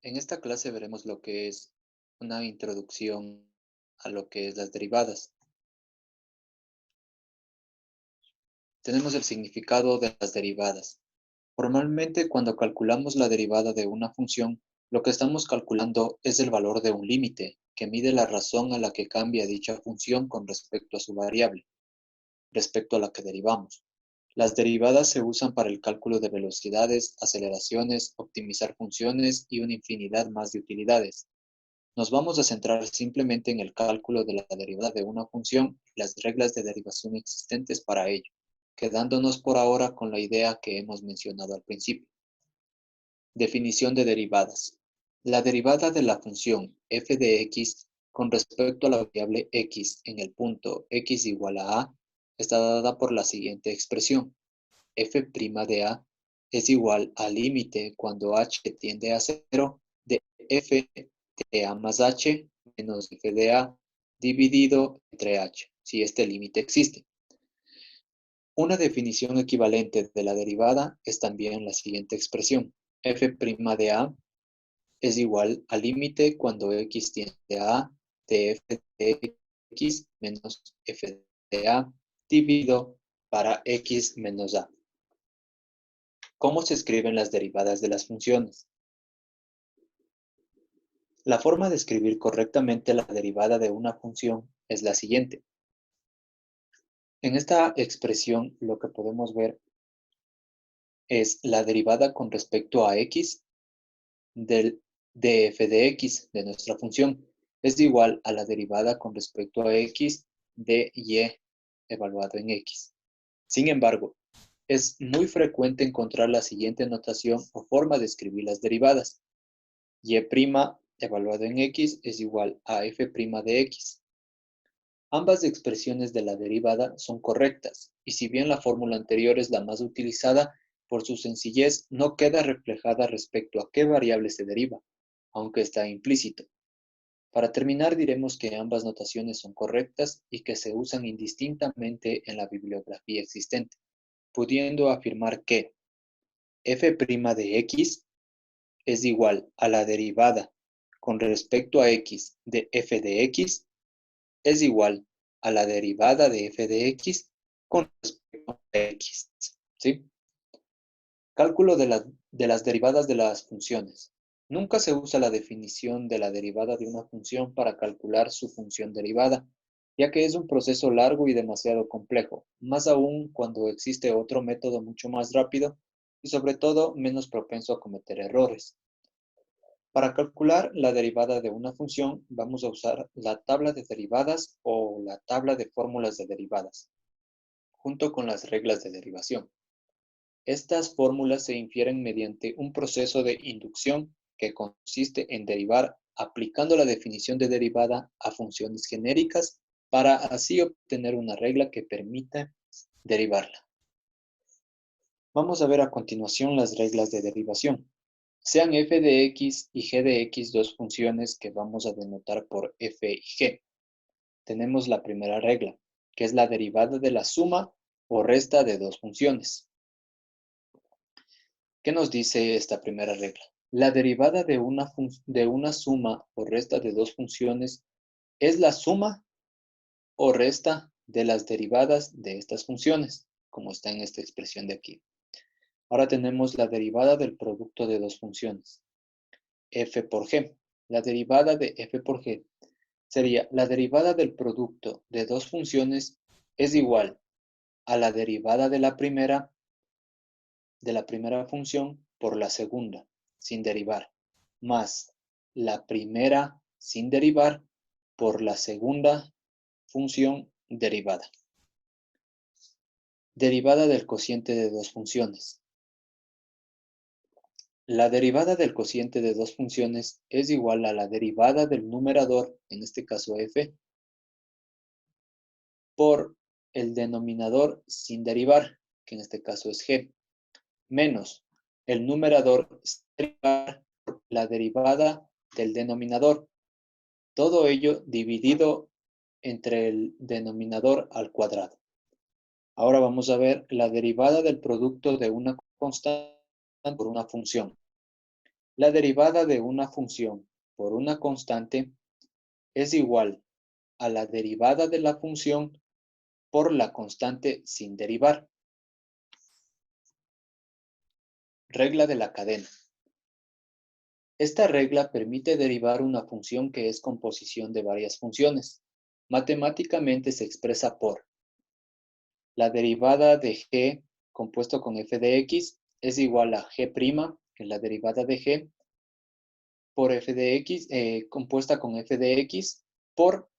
En esta clase veremos lo que es una introducción a lo que es las derivadas. Tenemos el significado de las derivadas. Formalmente, cuando calculamos la derivada de una función, lo que estamos calculando es el valor de un límite, que mide la razón a la que cambia dicha función con respecto a su variable, respecto a la que derivamos. Las derivadas se usan para el cálculo de velocidades, aceleraciones, optimizar funciones y una infinidad más de utilidades. Nos vamos a centrar simplemente en el cálculo de la derivada de una función y las reglas de derivación existentes para ello, quedándonos por ahora con la idea que hemos mencionado al principio. Definición de derivadas. La derivada de la función f de x con respecto a la variable x en el punto x igual a a está dada por la siguiente expresión. F' de a es igual al límite cuando h tiende a 0 de f de a más h menos f de a dividido entre h, si este límite existe. Una definición equivalente de la derivada es también la siguiente expresión. F' de a es igual al límite cuando x tiende a a de f de x menos f de a dividido para x menos a. ¿Cómo se escriben las derivadas de las funciones? La forma de escribir correctamente la derivada de una función es la siguiente. En esta expresión lo que podemos ver es la derivada con respecto a x de f de x de nuestra función es igual a la derivada con respecto a x de y evaluado en x. Sin embargo, es muy frecuente encontrar la siguiente notación o forma de escribir las derivadas. Y' evaluado en x es igual a f' de x. Ambas expresiones de la derivada son correctas, y si bien la fórmula anterior es la más utilizada, por su sencillez no queda reflejada respecto a qué variable se deriva, aunque está implícito. Para terminar diremos que ambas notaciones son correctas y que se usan indistintamente en la bibliografía existente, pudiendo afirmar que f' de x es igual a la derivada con respecto a x de f de x es igual a la derivada de f de x con respecto a x. ¿Sí? Cálculo de las derivadas de las funciones. Nunca se usa la definición de la derivada de una función para calcular su función derivada, ya que es un proceso largo y demasiado complejo, más aún cuando existe otro método mucho más rápido y sobre todo menos propenso a cometer errores. Para calcular la derivada de una función, vamos a usar la tabla de derivadas o la tabla de fórmulas de derivadas, junto con las reglas de derivación. Estas fórmulas se infieren mediante un proceso de inducción que consiste en derivar aplicando la definición de derivada a funciones genéricas para así obtener una regla que permita derivarla. Vamos a ver a continuación las reglas de derivación. Sean f de x y g de x dos funciones que vamos a denotar por f y g. Tenemos la primera regla, que es la derivada de la suma o resta de dos funciones. ¿Qué nos dice esta primera regla? La derivada de una suma o resta de dos funciones es la suma o resta de las derivadas de estas funciones, como está en esta expresión de aquí. Ahora tenemos la derivada del producto de dos funciones, f por g. La derivada de f por g sería la derivada del producto de dos funciones es igual a la derivada de la primera función por la segunda, sin derivar, más la primera sin derivar por la segunda función derivada. Derivada del cociente de dos funciones. La derivada del cociente de dos funciones es igual a la derivada del numerador, en este caso f, por el denominador sin derivar, que en este caso es g, menos el numerador sin derivar por la derivada del denominador. Todo ello dividido entre el denominador al cuadrado. Ahora vamos a ver la derivada del producto de una constante por una función. La derivada de una función por una constante es igual a la derivada de la función por la constante sin derivar. Regla de la cadena. Esta regla permite derivar una función que es composición de varias funciones. Matemáticamente se expresa por la derivada de g compuesto con f de x es igual a g', que es la derivada de g, por f de x, compuesta con f de x, por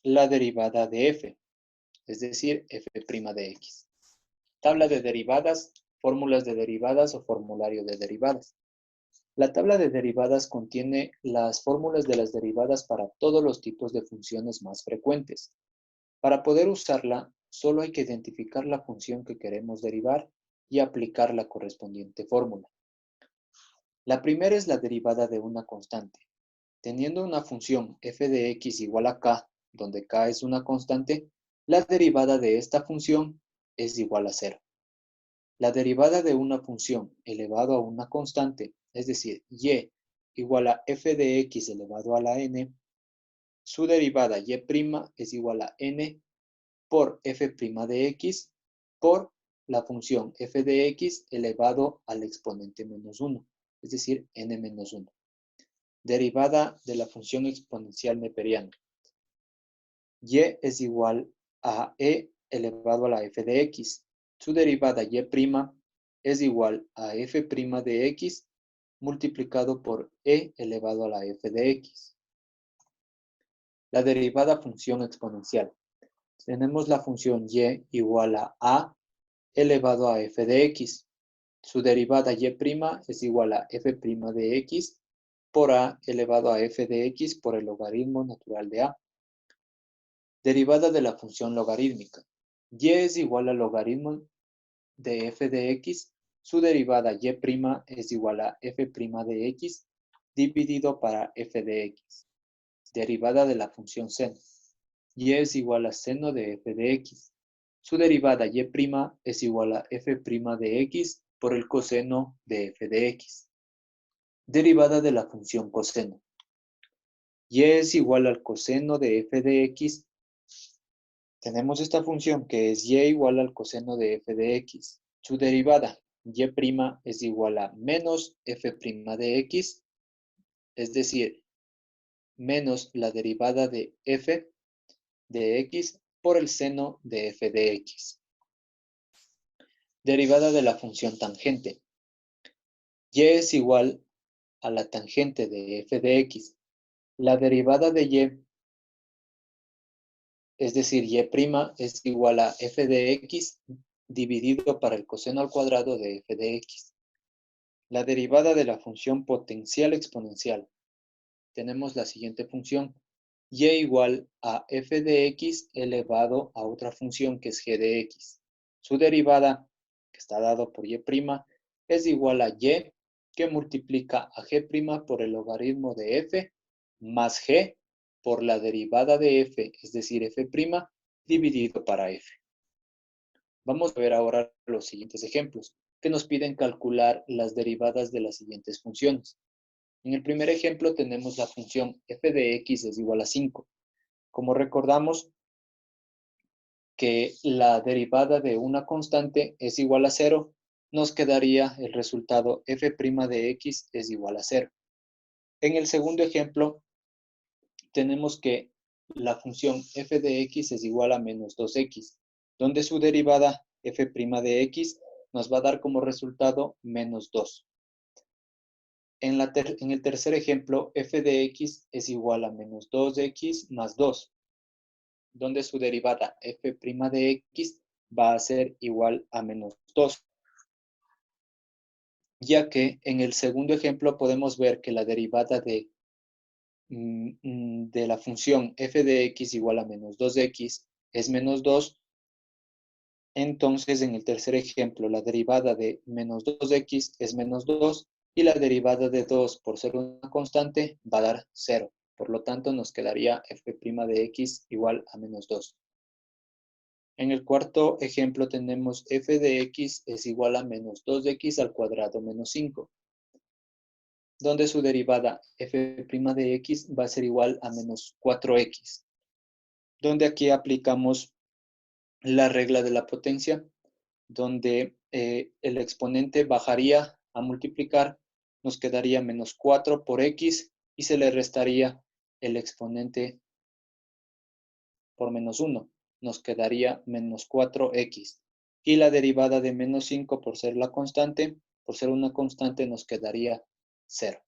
la derivada de f, es decir, f' de x. Tabla de derivadas, fórmulas de derivadas o formulario de derivadas. La tabla de derivadas contiene las fórmulas de las derivadas para todos los tipos de funciones más frecuentes. Para poder usarla, solo hay que identificar la función que queremos derivar y aplicar la correspondiente fórmula. La primera es la derivada de una constante. Teniendo una función f de x igual a k, donde k es una constante, la derivada de esta función es igual a 0. La derivada de una función elevado a una constante, es decir, y igual a f de x elevado a la n, su derivada y' es igual a n por f' de x por la función f de x elevado al exponente menos 1, es decir, n menos 1. Derivada de la función exponencial neperiana. Y es igual a e elevado a la f de x. Su derivada y' es igual a f' de x multiplicado por e elevado a la f de x. La derivada función exponencial. Tenemos la función y igual a elevado a f de x. Su derivada y' es igual a f' de x por a elevado a f de x por el logaritmo natural de a. Derivada de la función logarítmica. Y es igual al logaritmo de f de x. Su derivada y' es igual a f' de x dividido para f de x. Derivada de la función seno. Y es igual a seno de f de x. Su derivada y' es igual a f' de x por el coseno de f de x. Derivada de la función coseno. Y es igual al coseno de f de x. Tenemos esta función que es y igual al coseno de f de x. Su derivada y' es igual a menos f' de x, es decir, menos la derivada de f de x por el seno de f de x. Derivada de la función tangente. Y es igual a la tangente de f de x. La derivada de y, es decir, y' es igual a f de x dividido para el coseno al cuadrado de f de x. La derivada de la función potencial exponencial. Tenemos la siguiente función. Y igual a f de x elevado a otra función que es g de x. Su derivada, que está dado por y', es igual a y que multiplica a g' por el logaritmo de f más g por la derivada de f, es decir, f', dividido para f. Vamos a ver ahora los siguientes ejemplos, que nos piden calcular las derivadas de las siguientes funciones. En el primer ejemplo tenemos la función f de x es igual a 5. Como recordamos que la derivada de una constante es igual a 0, nos quedaría el resultado f' de x es igual a 0. En el segundo ejemplo tenemos que la función f de x es igual a menos 2x, donde su derivada f' de x nos va a dar como resultado menos 2. En el tercer ejemplo, f de x es igual a menos 2x más 2, donde su derivada f' de x va a ser igual a menos 2. Ya que en el segundo ejemplo podemos ver que la derivada de la función f de x igual a menos 2x es menos 2, entonces en el tercer ejemplo la derivada de menos 2x es menos 2 y la derivada de 2 por ser una constante va a dar 0. Por lo tanto nos quedaría f' de x igual a menos 2. En el cuarto ejemplo tenemos f de x es igual a menos 2x al cuadrado menos 5. donde su derivada f' de x va a ser igual a menos 4x, donde aquí aplicamos la regla de la potencia, donde el exponente bajaría a multiplicar, nos quedaría menos 4 por x y se le restaría el exponente por menos 1, nos quedaría menos 4x. Y la derivada de menos 5 por ser una constante, nos quedaría 0.